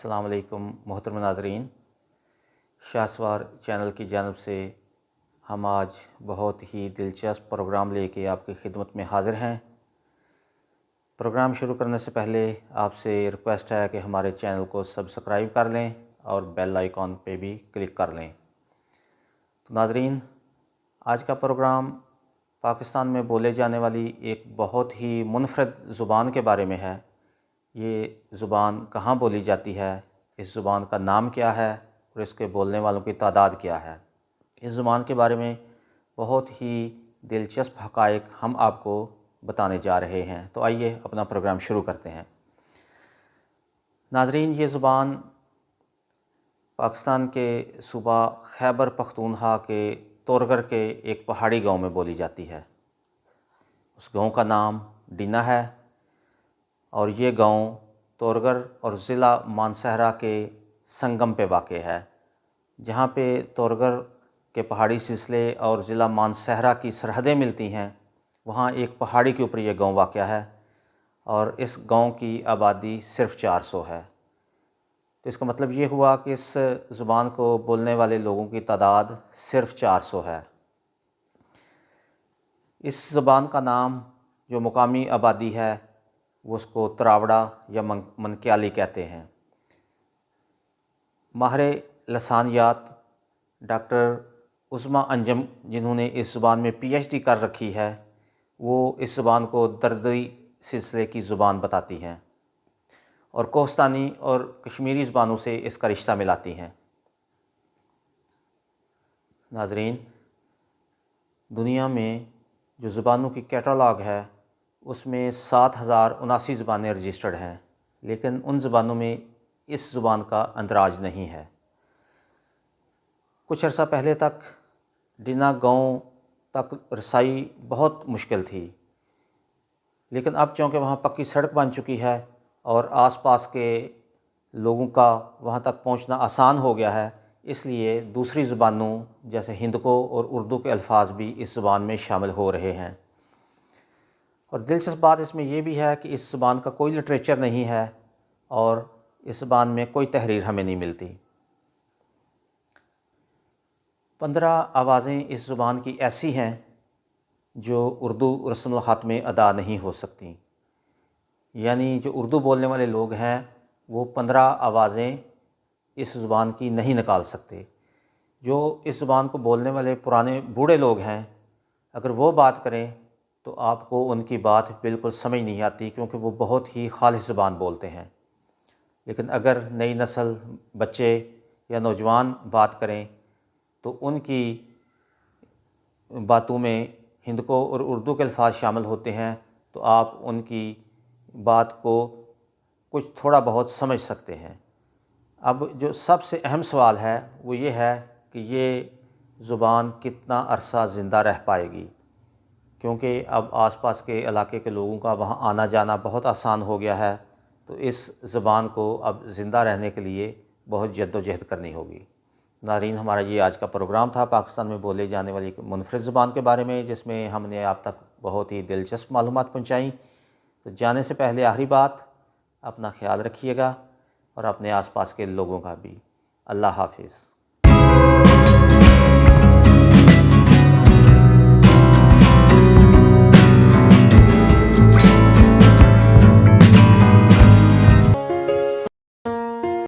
अस्सलाम वालेकुम मोहतरम नाज़रीन। शाहसवार चैनल की जानब से हम आज बहुत ही दिलचस्प प्रोग्राम लेके आपकी खिदमत में हाज़िर हैं। प्रोग्राम शुरू करने से पहले आपसे रिक्वेस्ट है कि हमारे चैनल को सब्सक्राइब कर लें और बेल आइकॉन पे भी क्लिक कर लें। तो नाज़रीन, आज का प्रोग्राम पाकिस्तान में बोले जाने वाली एक बहुत ही मुनफरद ज़ुबान के बारे में है। ये ज़ुबान कहाँ बोली जाती है, इस ज़ुबान का नाम क्या है और इसके बोलने वालों की तादाद क्या है। इस ज़ुबान के बारे में बहुत ही दिलचस्प हक़ाइक़ हम आपको बताने जा रहे हैं। तो आइए अपना प्रोग्राम शुरू करते हैं। नाज़रीन, ये ज़ुबान पाकिस्तान के सूबा खैबर पख्तूनख्वा के तोरगर के एक पहाड़ी गांव में बोली जाती है। उस गांव का नाम डीना है और ये गांव तोरगर और ज़िला मानसहरा के संगम पे वाक़ है, जहाँ पे तोरगर के पहाड़ी सिलसिले और ज़िला मानसहरा की सरहदें मिलती हैं। वहाँ एक पहाड़ी के ऊपर ये गांव वाक़ है और इस गांव की आबादी सिर्फ़ 400 है। तो इसका मतलब ये हुआ कि इस ज़ुबान को बोलने वाले लोगों की तादाद सिर्फ़ 400 है। इस ज़ुबान का नाम जो मुकामी आबादी है वो उसको तरावड़ा या मनक्याली कहते हैं। माहिर लसानियात डॉक्टर उस्मा अंजम, जिन्होंने इस ज़ुबान में PhD कर रखी है, वो इस ज़ुबान को दर्दी सिलसिले की ज़ुबान बताती हैं और कोहस्तानी और कश्मीरी ज़ुबानों से इसका रिश्ता मिलाती हैं। नाज़रीन, दुनिया में जो ज़ुबानों की कैटलॉग है उसमें 7079 ज़ुबानें रजिस्टर्ड हैं, लेकिन उन ज़ुबानों में इस ज़ुबान का अंदराज नहीं है। कुछ अर्सा पहले तक डीना गांव तक रसाई बहुत मुश्किल थी, लेकिन अब चूँकि वहाँ पक्की सड़क बन चुकी है और आसपास के लोगों का वहाँ तक पहुँचना आसान हो गया है, इसलिए दूसरी ज़ुबानों जैसे हिंदको और उर्दू के अल्फाज भी इस ज़ुबान में शामिल हो रहे हैं। और दिलचस्प बात इसमें यह भी है कि इस ज़ुबान का कोई लिटरेचर नहीं है और इस ज़ुबान में कोई तहरीर हमें नहीं मिलती। 15 आवाज़ें इस ज़ुबान की ऐसी हैं जो उर्दू रस्मुल ख़त में अदा नहीं हो सकती, यानी जो उर्दू बोलने वाले लोग हैं वो 15 आवाज़ें इस ज़ुबान की नहीं निकाल सकते। जो इस ज़ुबान को बोलने वाले पुराने बूढ़े लोग हैं, अगर वो बात करें तो आपको उनकी बात बिल्कुल समझ नहीं आती, क्योंकि वो बहुत ही खालिस ज़ुबान बोलते हैं। लेकिन अगर नई नस्ल, बच्चे या नौजवान बात करें तो उनकी बातों में हिंदको और उर्दू के अल्फाज शामिल होते हैं, तो आप उनकी बात को कुछ थोड़ा बहुत समझ सकते हैं। अब जो सबसे अहम सवाल है वो ये है कि ये ज़ुबान कितना अरसा ज़िंदा रह पाएगी, क्योंकि अब आसपास के इलाके के लोगों का वहाँ आना जाना बहुत आसान हो गया है। तो इस ज़ुबान को अब ज़िंदा रहने के लिए बहुत जद्दोजहद करनी होगी। नाज़रीन, हमारा ये आज का प्रोग्राम था पाकिस्तान में बोले जाने वाली एक मुनफरद ज़ुबान के बारे में, जिसमें हमने आप तक बहुत ही दिलचस्प मालूमात पहुँचाई। तो जाने से पहले आखिरी बात, अपना ख्याल रखिएगा और अपने आसपास के लोगों का भी। अल्लाह हाफिज़।